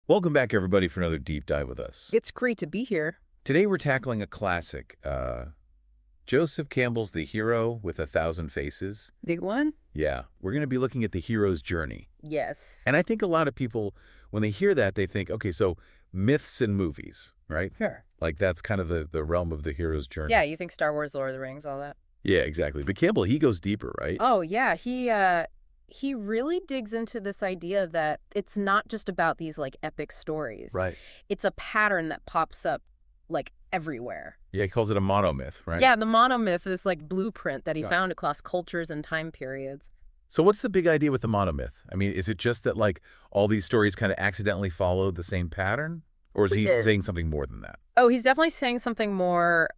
Welcome back, everybody, for another deep dive with us. It's great to be here. Today, we're tackling a classic, Joseph Campbell's The Hero with a Thousand Faces. Big one? Yeah, we're going to be looking at the hero's journey. Yes. And I think a lot of people, when they hear that, they think, okay, so myths and movies, right? Sure. Like that's kind of the realm of the hero's journey. Yeah, you think Star Wars, Lord of the Rings, all that? Yeah, exactly. But Campbell, he goes deeper, right? Oh, yeah. He really digs into this idea that it's not just about these like epic stories. Right. It's a pattern that pops up like everywhere. Yeah, he calls it a monomyth, right? Yeah, the monomyth is like blueprint that he Yeah. found across cultures and time periods. So what's the big idea with the monomyth? I mean, is it just that like all these stories kind of accidentally follow the same pattern? Or is he saying something more than that? Oh, he's definitely saying something more.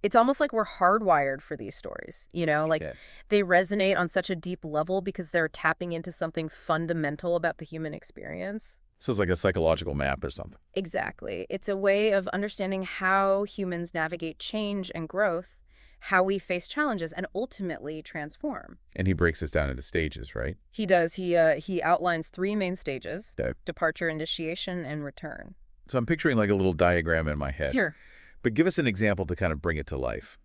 It's almost like we're hardwired for these stories, like Okay. they resonate on such a deep level because they're tapping into something fundamental about the human experience. So it's like a psychological map or something. Exactly. It's a way of understanding how humans navigate change and growth, how we face challenges and ultimately transform. And he breaks this down into stages, right? He does. He outlines three main stages: Okay. departure, initiation, and return. So I'm picturing like a little diagram in my head. Here. But give us an example to kind of bring it to life.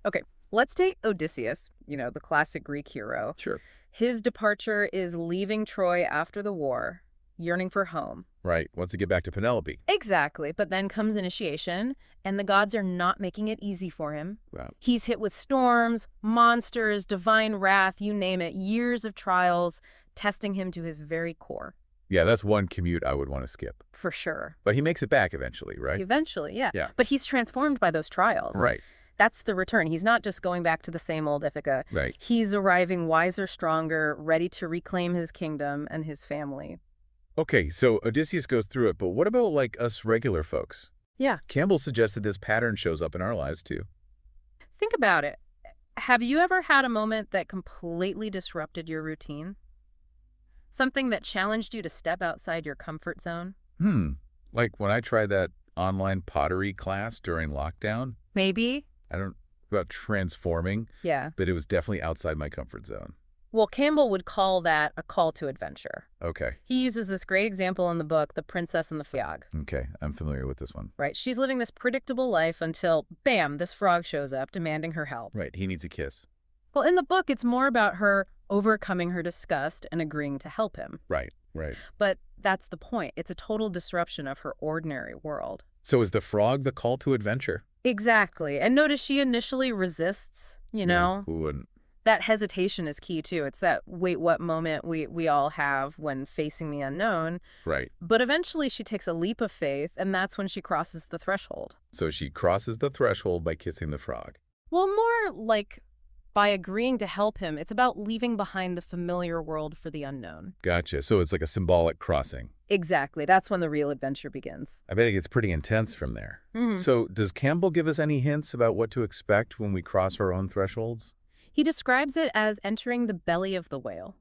Okay, let's take Odysseus, the classic Greek hero. Sure. His departure is leaving Troy after the war, yearning for home. Right. Wants to get back to Penelope. Exactly, but then comes initiation, and the gods are not making it easy for him. Wow. He's hit with storms, monsters, divine wrath, you name it, years of trials, testing him to his very core. Yeah, that's one commute I would want to skip. For sure. But he makes it back eventually, right? Eventually, yeah. Yeah. But he's transformed by those trials. Right. That's the return. He's not just going back to the same old Ithaca. Right. He's arriving wiser, stronger, ready to reclaim his kingdom and his family. Okay, so Odysseus goes through it, but what about like us regular folks? Yeah. Campbell suggested this pattern shows up in our lives too. Think about it. Have you ever had a moment that completely disrupted your routine? Something that challenged you to step outside your comfort zone? Like when I tried that online pottery class during lockdown, Maybe? I don't about transforming, Yeah. but it was definitely outside my comfort zone. Well, Campbell would call that a call to adventure. Okay. He uses this great example in the book, The Princess and the Frog. Okay, I'm familiar with this one. Right? She's living this predictable life until, bam, this frog shows up demanding her help. Right, he needs a kiss. Well, in the book, it's more about her overcoming her disgust and agreeing to help him. Right. But that's the point. It's a total disruption of her ordinary world. So is the frog the call to adventure? Exactly. And notice she initially resists, Yeah, who wouldn't? That hesitation is key, too. It's that wait, what moment we all have when facing the unknown. Right. But eventually she takes a leap of faith, and that's when she crosses the threshold. So she crosses the threshold by kissing the frog. Well, more like by agreeing to help him. It's about leaving behind the familiar world for the unknown. Gotcha. So it's like a symbolic crossing. Exactly. That's when the real adventure begins. I bet it gets pretty intense from there. So does Campbell give us any hints about what to expect when we cross our own thresholds? He describes it as entering the belly of the whale.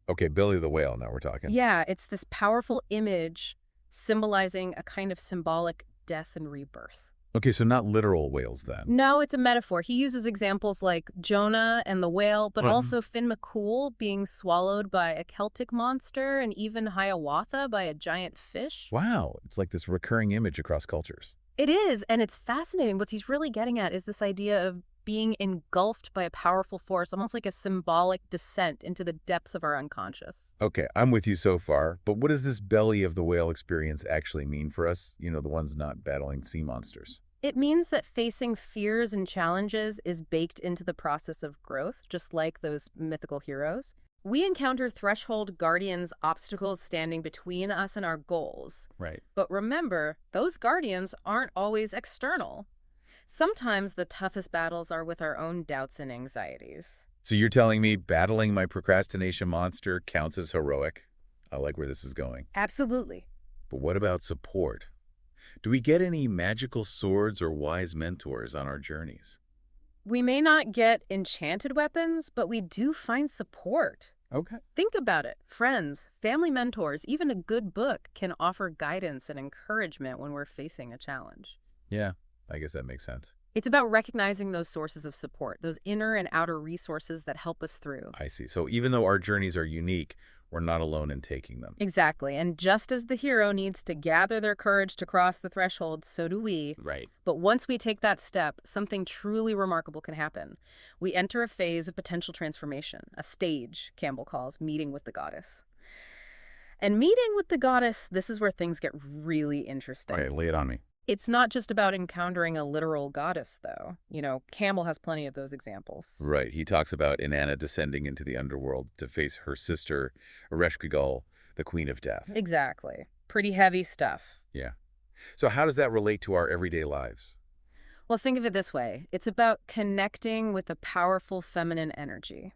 Okay, Billy the Whale, now we're talking. Yeah, it's this powerful image symbolizing a kind of symbolic death and rebirth. Okay, so not literal whales then. No, it's a metaphor. He uses examples like Jonah and the whale, but also Finn McCool being swallowed by a Celtic monster and even Hiawatha by a giant fish. Wow, it's like this recurring image across cultures. It is, and it's fascinating. What he's really getting at is this idea of being engulfed by a powerful force, almost like a symbolic descent into the depths of our unconscious. Okay, I'm with you so far, but what does this belly of the whale experience actually mean for us? The ones not battling sea monsters. It means that facing fears and challenges is baked into the process of growth, just like those mythical heroes. We encounter threshold guardians, obstacles standing between us and our goals. Right. But remember, those guardians aren't always external. Sometimes the toughest battles are with our own doubts and anxieties. So you're telling me battling my procrastination monster counts as heroic? I like where this is going. Absolutely. But what about support? Do we get any magical swords or wise mentors on our journeys? We may not get enchanted weapons, but we do find support. Okay. Think about it. Friends, family mentors, even a good book can offer guidance and encouragement when we're facing a challenge. Yeah, I guess that makes sense. It's about recognizing those sources of support, those inner and outer resources that help us through. I see. So even though our journeys are unique, We're not alone in taking them. Exactly. And just as the hero needs to gather their courage to cross the threshold, so do we. Right. But once we take that step, something truly remarkable can happen. We enter a phase of potential transformation, a stage, Campbell calls meeting with the goddess. And meeting with the goddess, this is where things get really interesting. Okay, lay it on me. It's not just about encountering a literal goddess, though. Campbell has plenty of those examples. Right. He talks about Inanna descending into the underworld to face her sister, Ereshkigal, the Queen of Death. Exactly. Pretty heavy stuff. Yeah. So how does that relate to our everyday lives? Well, think of it this way. It's about connecting with a powerful feminine energy,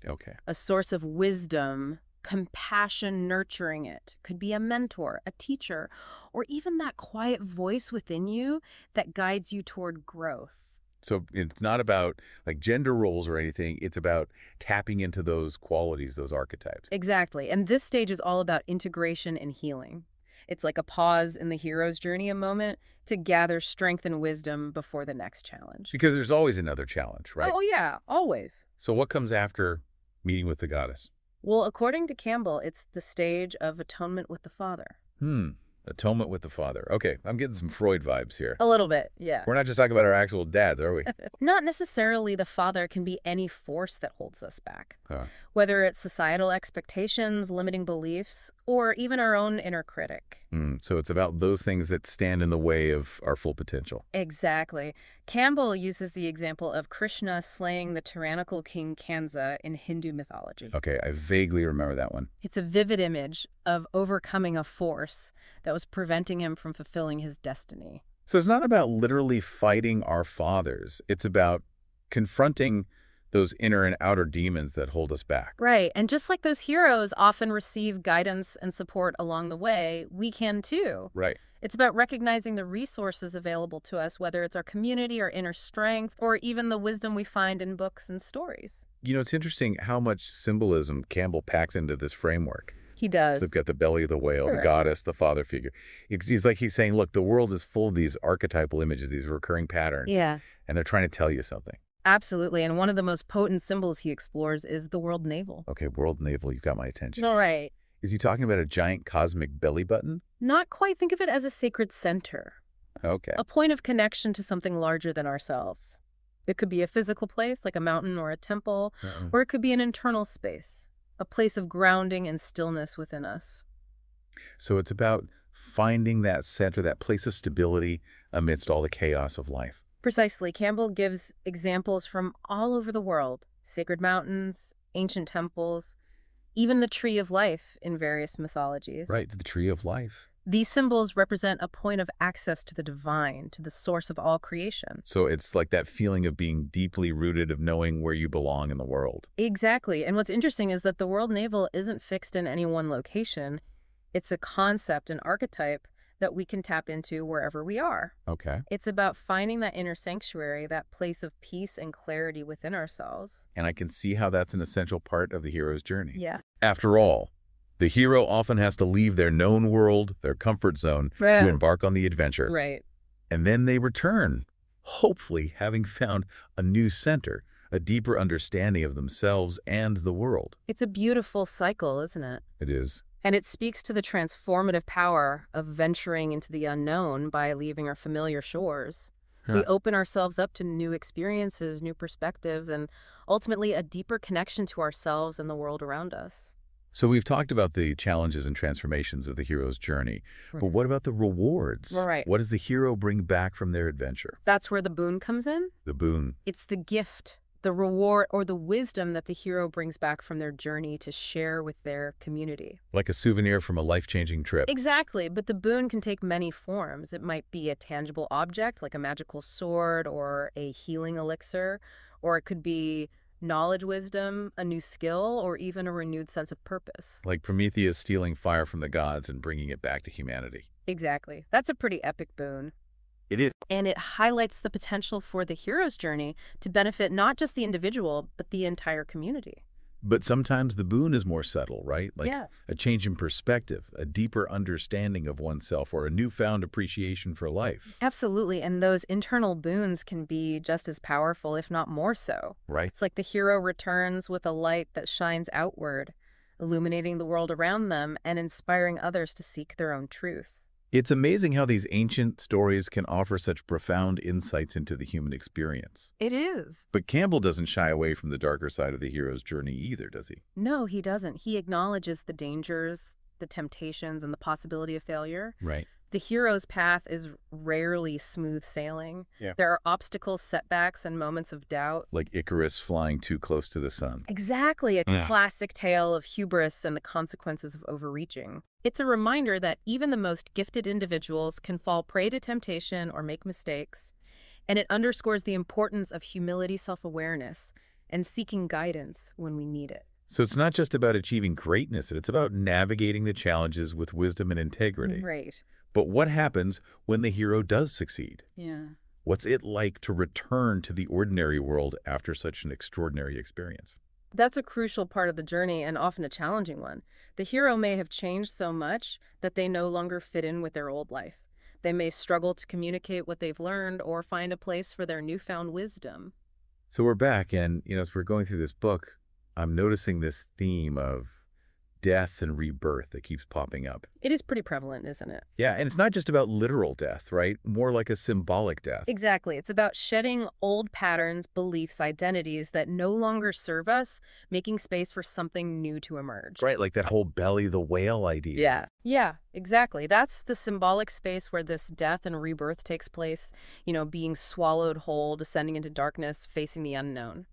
Okay. a source of wisdom, compassion nurturing it. Could be a mentor, a teacher, or even that quiet voice within you that guides you toward growth. So it's not about like gender roles or anything. It's about tapping into those qualities, those archetypes. Exactly. And this stage is all about integration and healing. It's like a pause in the hero's journey, a moment to gather strength and wisdom before the next challenge. Because there's always another challenge, right? Oh, yeah, always. So what comes after meeting with the goddess? Well, according to Campbell, it's the stage of atonement with the Father. Atonement with the Father. Okay, I'm getting some Freud vibes here. A little bit, yeah. We're not just talking about our actual dads, are we? Not necessarily. The Father can be any force that holds us back. Huh. Whether it's societal expectations, limiting beliefs, or even our own inner critic. So it's about those things that stand in the way of our full potential. Exactly. Campbell uses the example of Krishna slaying the tyrannical king Kansa in Hindu mythology. Okay, I vaguely remember that one. It's a vivid image of overcoming a force that was preventing him from fulfilling his destiny. So it's not about literally fighting our fathers. It's about confronting those inner and outer demons that hold us back. Right. And just like those heroes often receive guidance and support along the way, we can too. Right. It's about recognizing the resources available to us, whether it's our community, our inner strength, or even the wisdom we find in books and stories. It's interesting how much symbolism Campbell packs into this framework. He does. So they've got the belly of the whale, Sure. the goddess, the father figure. He's saying, look, the world is full of these archetypal images, these recurring patterns. Yeah. And they're trying to tell you something. Absolutely. And one of the most potent symbols he explores is the world navel. Okay, world navel, you've got my attention. All right. Is he talking about a giant cosmic belly button? Not quite. Think of it as a sacred center, Okay. a point of connection to something larger than ourselves. It could be a physical place like a mountain or a temple, or it could be an internal space, a place of grounding and stillness within us. So it's about finding that center, that place of stability amidst all the chaos of life. Precisely. Campbell gives examples from all over the world: sacred mountains, ancient temples, even the tree of life in various mythologies. Right, the tree of life. These symbols represent a point of access to the divine, to the source of all creation. So it's like that feeling of being deeply rooted, of knowing where you belong in the world. Exactly. And what's interesting is that the world navel isn't fixed in any one location. It's a concept, an archetype that we can tap into wherever we are. Okay. It's about finding that inner sanctuary, that place of peace and clarity within ourselves. And I can see how that's an essential part of the hero's journey. Yeah. After all, the hero often has to leave their known world, their comfort zone, to embark on the adventure. Right. And then they return, hopefully having found a new center, a deeper understanding of themselves and the world. It's a beautiful cycle, isn't it? It is. And it speaks to the transformative power of venturing into the unknown by leaving our familiar shores. We open ourselves up to new experiences, new perspectives, and ultimately a deeper connection to ourselves and the world around us. So we've talked about the challenges and transformations of the hero's journey, but what about the rewards? Right. What does the hero bring back from their adventure? That's where the boon comes in. The boon. It's the gift, the reward, or the wisdom that the hero brings back from their journey to share with their community. Like a souvenir from a life-changing trip. Exactly, but the boon can take many forms. It might be a tangible object, like a magical sword or a healing elixir, or it could be knowledge, wisdom, a new skill, or even a renewed sense of purpose. Like Prometheus stealing fire from the gods and bringing it back to humanity. Exactly. That's a pretty epic boon. It is. And it highlights the potential for the hero's journey to benefit not just the individual, but the entire community. But sometimes the boon is more subtle, right? Like Yeah. a change in perspective, a deeper understanding of oneself, or a newfound appreciation for life. Absolutely. And those internal boons can be just as powerful, if not more so. Right. It's like the hero returns with a light that shines outward, illuminating the world around them and inspiring others to seek their own truth. It's amazing how these ancient stories can offer such profound insights into the human experience. It is. But Campbell doesn't shy away from the darker side of the hero's journey either, does he? No, he doesn't. He acknowledges the dangers, the temptations, and the possibility of failure. Right. The hero's path is rarely smooth sailing. Yeah. There are obstacles, setbacks, and moments of doubt. Like Icarus flying too close to the sun. Exactly, a Yeah. classic tale of hubris and the consequences of overreaching. It's a reminder that even the most gifted individuals can fall prey to temptation or make mistakes, and it underscores the importance of humility, self-awareness, and seeking guidance when we need it. So it's not just about achieving greatness, it's about navigating the challenges with wisdom and integrity. Right. But what happens when the hero does succeed? Yeah. What's it like to return to the ordinary world after such an extraordinary experience? That's a crucial part of the journey and often a challenging one. The hero may have changed so much that they no longer fit in with their old life. They may struggle to communicate what they've learned or find a place for their newfound wisdom. So we're back, and as we're going through this book, I'm noticing this theme of death and rebirth that keeps popping up. It is pretty prevalent, isn't it? Yeah, and it's not just about literal death, right? More like a symbolic death. Exactly. It's about shedding old patterns, beliefs, identities that no longer serve us, making space for something new to emerge. Right, like that whole belly the whale idea. Yeah. Yeah, exactly. That's the symbolic space where this death and rebirth takes place, being swallowed whole, descending into darkness, facing the unknown.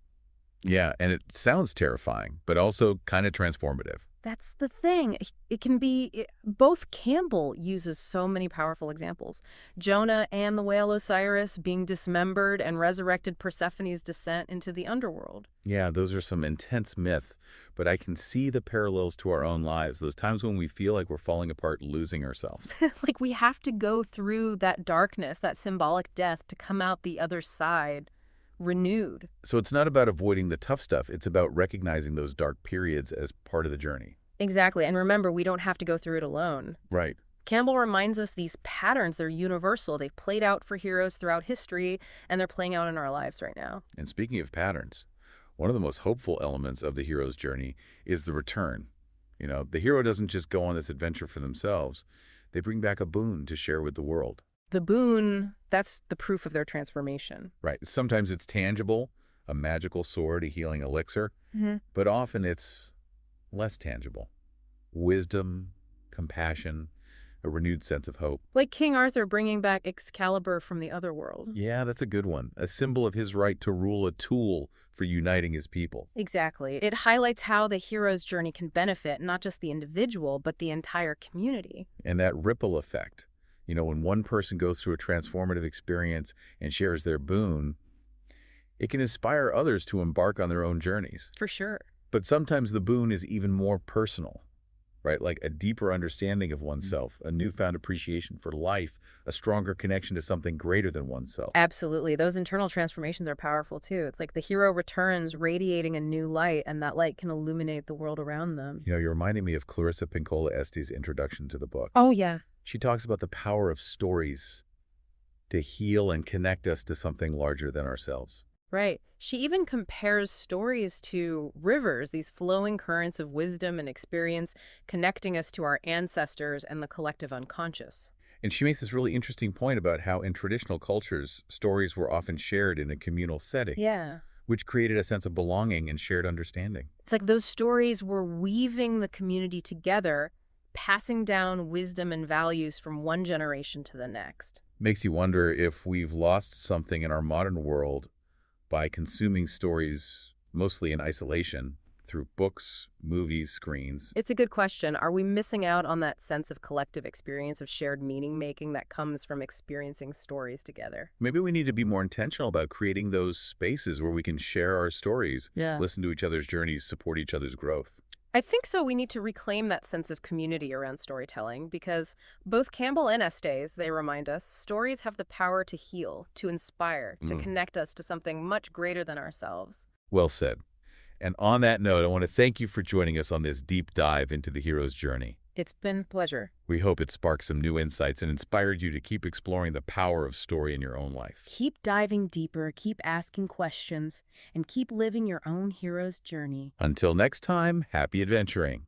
Yeah, and it sounds terrifying, but also kind of transformative. That's the thing. It can be, both Campbell uses so many powerful examples. Jonah and the whale Osiris being dismembered and resurrected Persephone's descent into the underworld. Yeah, those are some intense myths, but I can see the parallels to our own lives, those times when we feel like we're falling apart, losing ourselves. Like we have to go through that darkness, that symbolic death to come out the other side renewed. So it's not about avoiding the tough stuff, it's about recognizing those dark periods as part of the journey. Exactly. And remember, we don't have to go through it alone. Right. Campbell reminds us these patterns, they're universal. They've played out for heroes throughout history, and they're playing out in our lives right now. And speaking of patterns, one of the most hopeful elements of the hero's journey is the return. The hero doesn't just go on this adventure for themselves. They bring back a boon to share with the world. The boon, that's the proof of their transformation. Right. Sometimes it's tangible, a magical sword, a healing elixir, but often it's less tangible. Wisdom, compassion, a renewed sense of hope. Like King Arthur bringing back Excalibur from the other world. Yeah, that's a good one. A symbol of his right to rule, a tool for uniting his people. Exactly. It highlights how the hero's journey can benefit not just the individual, but the entire community. And that ripple effect. When one person goes through a transformative experience and shares their boon, it can inspire others to embark on their own journeys. For sure. But sometimes the boon is even more personal, right? Like a deeper understanding of oneself, a newfound appreciation for life, a stronger connection to something greater than oneself. Absolutely. Those internal transformations are powerful too. It's like the hero returns radiating a new light, and that light can illuminate the world around them. You're reminding me of Clarissa Pinkola Estes' introduction to the book. Oh, yeah. She talks about the power of stories to heal and connect us to something larger than ourselves. Right. She even compares stories to rivers, these flowing currents of wisdom and experience, connecting us to our ancestors and the collective unconscious. And she makes this really interesting point about how in traditional cultures, stories were often shared in a communal setting, Yeah. which created a sense of belonging and shared understanding. It's like those stories were weaving the community together, passing down wisdom and values from one generation to the next. Makes you wonder if we've lost something in our modern world by consuming stories mostly in isolation through books, movies, screens. It's a good question. Are we missing out on that sense of collective experience, of shared meaning making that comes from experiencing stories together? Maybe we need to be more intentional about creating those spaces where we can share our stories, Yeah. listen to each other's journeys, support each other's growth. I think so. We need to reclaim that sense of community around storytelling because both Campbell and Estes, they remind us, stories have the power to heal, to inspire, to connect us to something much greater than ourselves. Well said. And on that note, I want to thank you for joining us on this deep dive into the hero's journey. It's been a pleasure. We hope it sparked some new insights and inspired you to keep exploring the power of story in your own life. Keep diving deeper, keep asking questions, and keep living your own hero's journey. Until next time, happy adventuring.